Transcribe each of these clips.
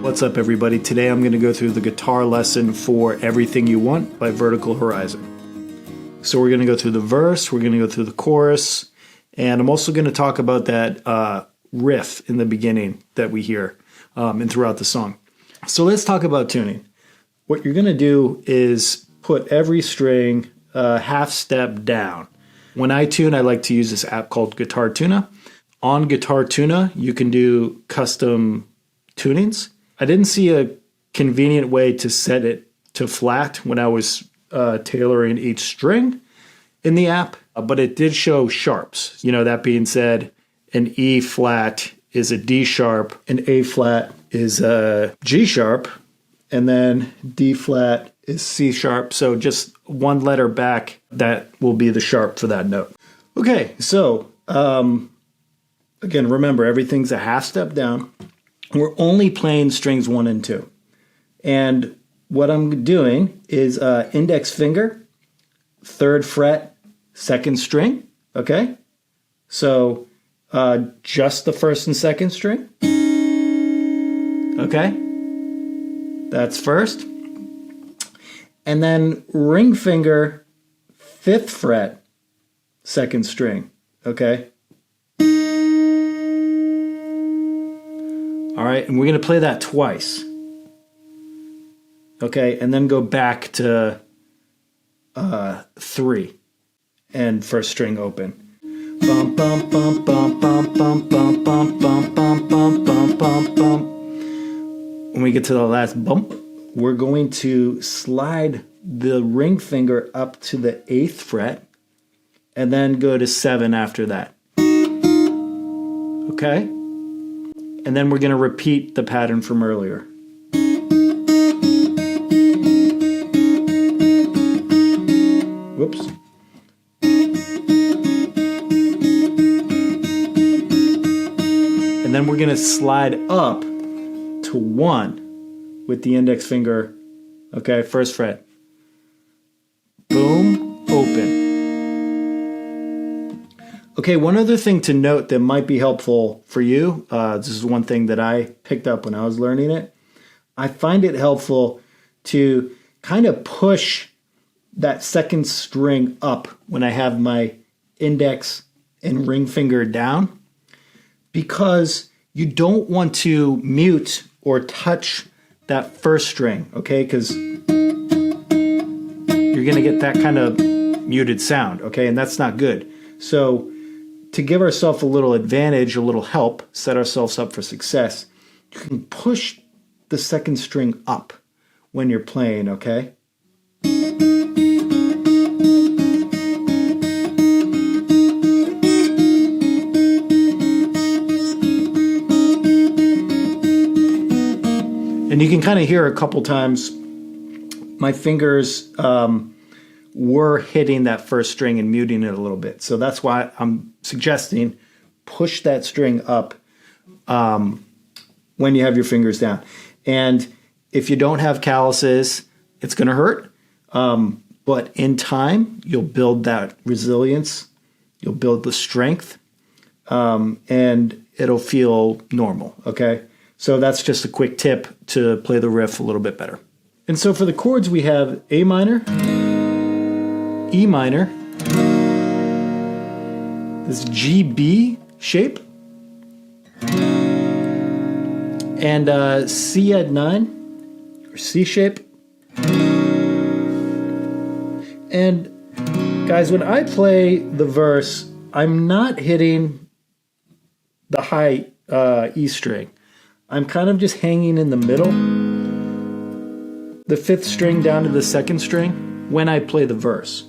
What's up, everybody? Today I'm going to go through the guitar lesson for Everything You Want by Vertical Horizon. So we're going to go through the verse, we're going to go through the chorus, and I'm also going to talk about that riff in the beginning that we hear and throughout the song. So let's talk about tuning. What you're going to do is put every string half step down. When I tune, I like to use this app called Guitar Tuna. On Guitar Tuna, you can do custom tunings. I didn't see a convenient way to set it to flat when I was tailoring each string in the app, but it did show sharps. You know, that being said, an E flat is a D sharp, an A flat is a G sharp, and then D flat is C sharp. So just one letter back, that will be the sharp for that note. Okay, so again, remember, everything's a half step down. We're only playing strings 1 and 2. And what I'm doing is index finger, 3rd fret, 2nd string, okay? So just the 1st and 2nd string, okay? That's 1st. And then ring finger, 5th fret, 2nd string, okay? All right, and we're going to play that twice. Okay, and then go back to 3 and 1st string open. Bum bum bum bum bum bum bum bum bum bum bum bum bum bum. When we get to the last bump, we're going to slide the ring finger up to the 8th fret and then go to 7 after that. Okay? And then we're going to repeat the pattern from earlier. Whoops. And then we're going to slide up to 1 with the index finger. Okay, 1st fret. Boom, open. Okay, one other thing to note that might be helpful for you, this is one thing that I picked up when I was learning it. I find it helpful to kind of push that 2nd string up when I have my index and ring finger down, because you don't want to mute or touch that 1st string, okay? Because you're going to get that kind of muted sound, okay? And that's not good. So to give ourselves a little advantage, a little help, set ourselves up for success, you can push the 2nd string up when you're playing, okay? And you can kind of hear a couple times my fingers were hitting that 1st string and muting it a little bit. So that's why I'm suggesting push that string up when you have your fingers down. And if you don't have calluses, it's going to hurt. But in time, you'll build that resilience. You'll build the strength. And it'll feel normal, okay? So that's just a quick tip to play the riff a little bit better. And so for the chords, we have A minor, E minor, this GB shape, and C add 9, or C shape. And guys, when I play the verse, I'm not hitting the high E string. I'm kind of just hanging in the middle, the 5th string down to the 2nd string when I play the verse.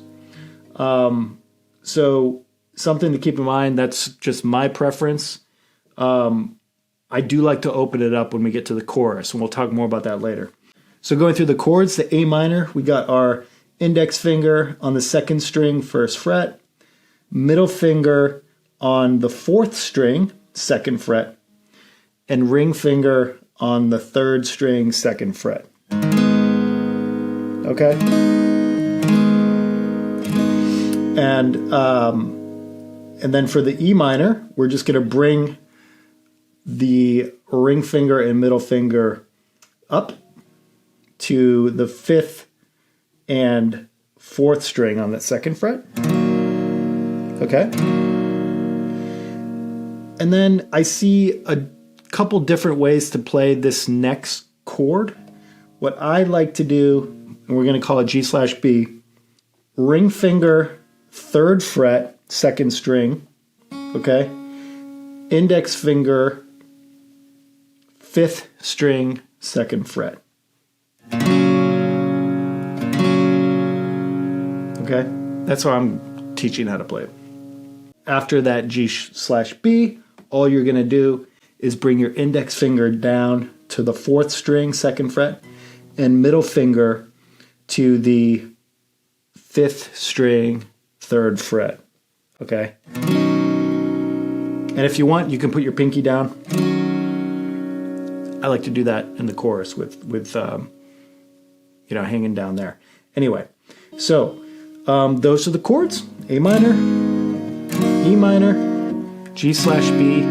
So something to keep in mind, that's just my preference. I do like to open it up when we get to the chorus, and we'll talk more about that later. So going through the chords, the A minor, we got our index finger on the 2nd string, 1st fret, middle finger on the 4th string, 2nd fret, and ring finger on the 3rd string, 2nd fret. Okay? And then for the E minor, we're just going to bring the ring finger and middle finger up to the 5th and 4th string on that 2nd fret. Okay? And then I see a couple different ways to play this next chord. What I like to do, and we're going to call it G/B, ring finger, 3rd fret, 2nd string, okay? Index finger, 5th string, 2nd fret. Okay? That's how I'm teaching how to play it. After that G/B, all you're going to do is bring your index finger down to the 4th string, 2nd fret, and middle finger to the 5th string, 3rd fret. Okay? And if you want, you can put your pinky down. I like to do that in the chorus with hanging down there. Anyway, so those are the chords: A minor, E minor, G/B,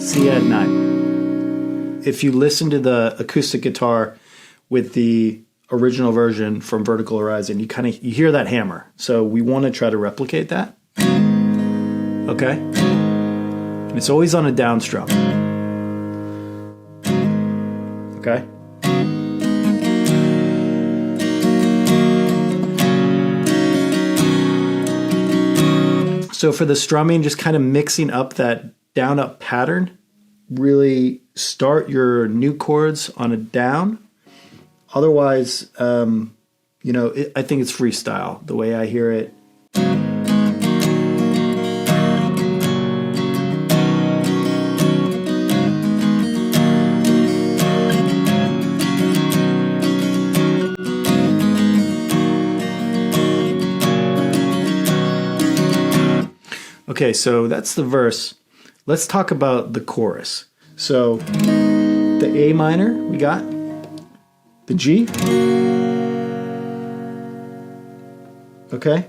C add 9. If you listen to the acoustic guitar with the original version from Vertical Horizon, you hear that hammer. So we want to try to replicate that. Okay? And it's always on a down strum. Okay? So for the strumming, just kind of mixing up that down-up pattern, really start your new chords on a down. Otherwise, I think it's freestyle, the way I hear it. Okay, so that's the verse. Let's talk about the chorus. So the A minor we got, the G, okay,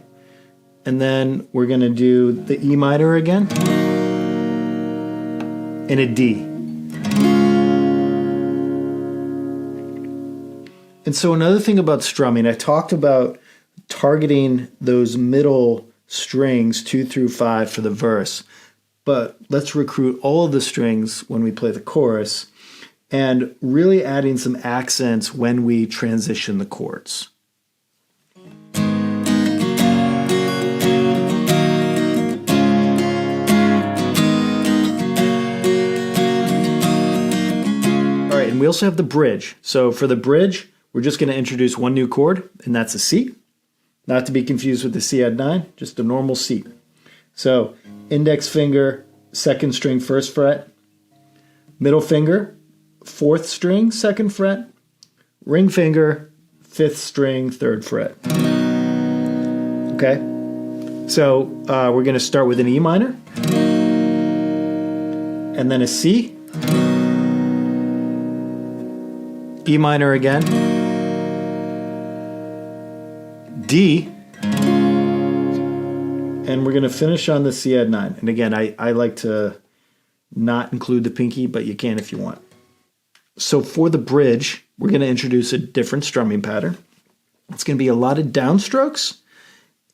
and then we're going to do the E minor again, and a D. And so another thing about strumming, I talked about targeting those middle strings 2 through 5 for the verse, but let's recruit all of the strings when we play the chorus and really adding some accents when we transition the chords. All right, and we also have the bridge. So for the bridge, we're just going to introduce one new chord, and that's a C. Not to be confused with the C add 9, just a normal C. So index finger, 2nd string, 1st fret. Middle finger, 4th string, 2nd fret. Ring finger, 5th string, 3rd fret. Okay? So we're going to start with an E minor. And then a C. E minor again. D, and we're going to finish on the C add 9. And again, I like to not include the pinky, but you can if you want. So for the bridge, we're going to introduce a different strumming pattern. It's going to be a lot of downstrokes,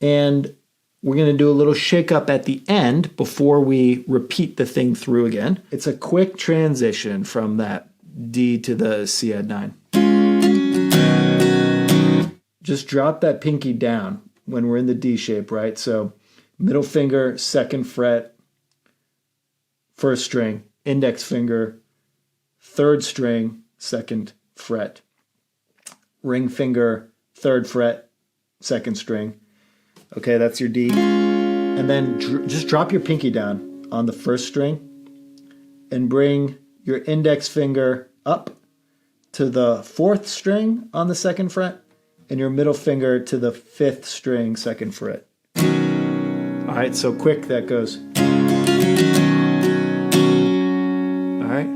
and we're going to do a little shake up at the end before we repeat the thing through again. It's a quick transition from that D to the C add 9. Just drop that pinky down when we're in the D shape, right? So middle finger, 2nd fret, 1st string, index finger, 3rd string, 2nd fret, ring finger, 3rd fret, 2nd string. Okay, that's your D. And then just drop your pinky down on the 1st string and bring your index finger up to the 4th string on the 2nd fret, and your middle finger to the 5th string, 2nd fret. All right, so quick that goes. All right.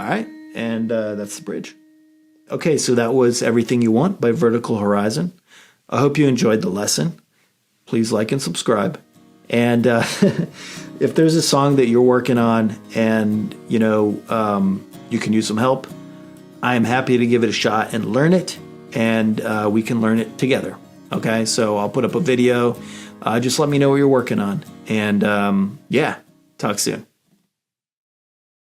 All right, and that's the bridge. Okay, so that was Everything You Want by Vertical Horizon. I hope you enjoyed the lesson. Please like and subscribe. And if there's a song that you're working on and, you can use some help, I am happy to give it a shot and learn it, and we can learn it together. Okay, so I'll put up a video. Just let me know what you're working on. And yeah, talk soon.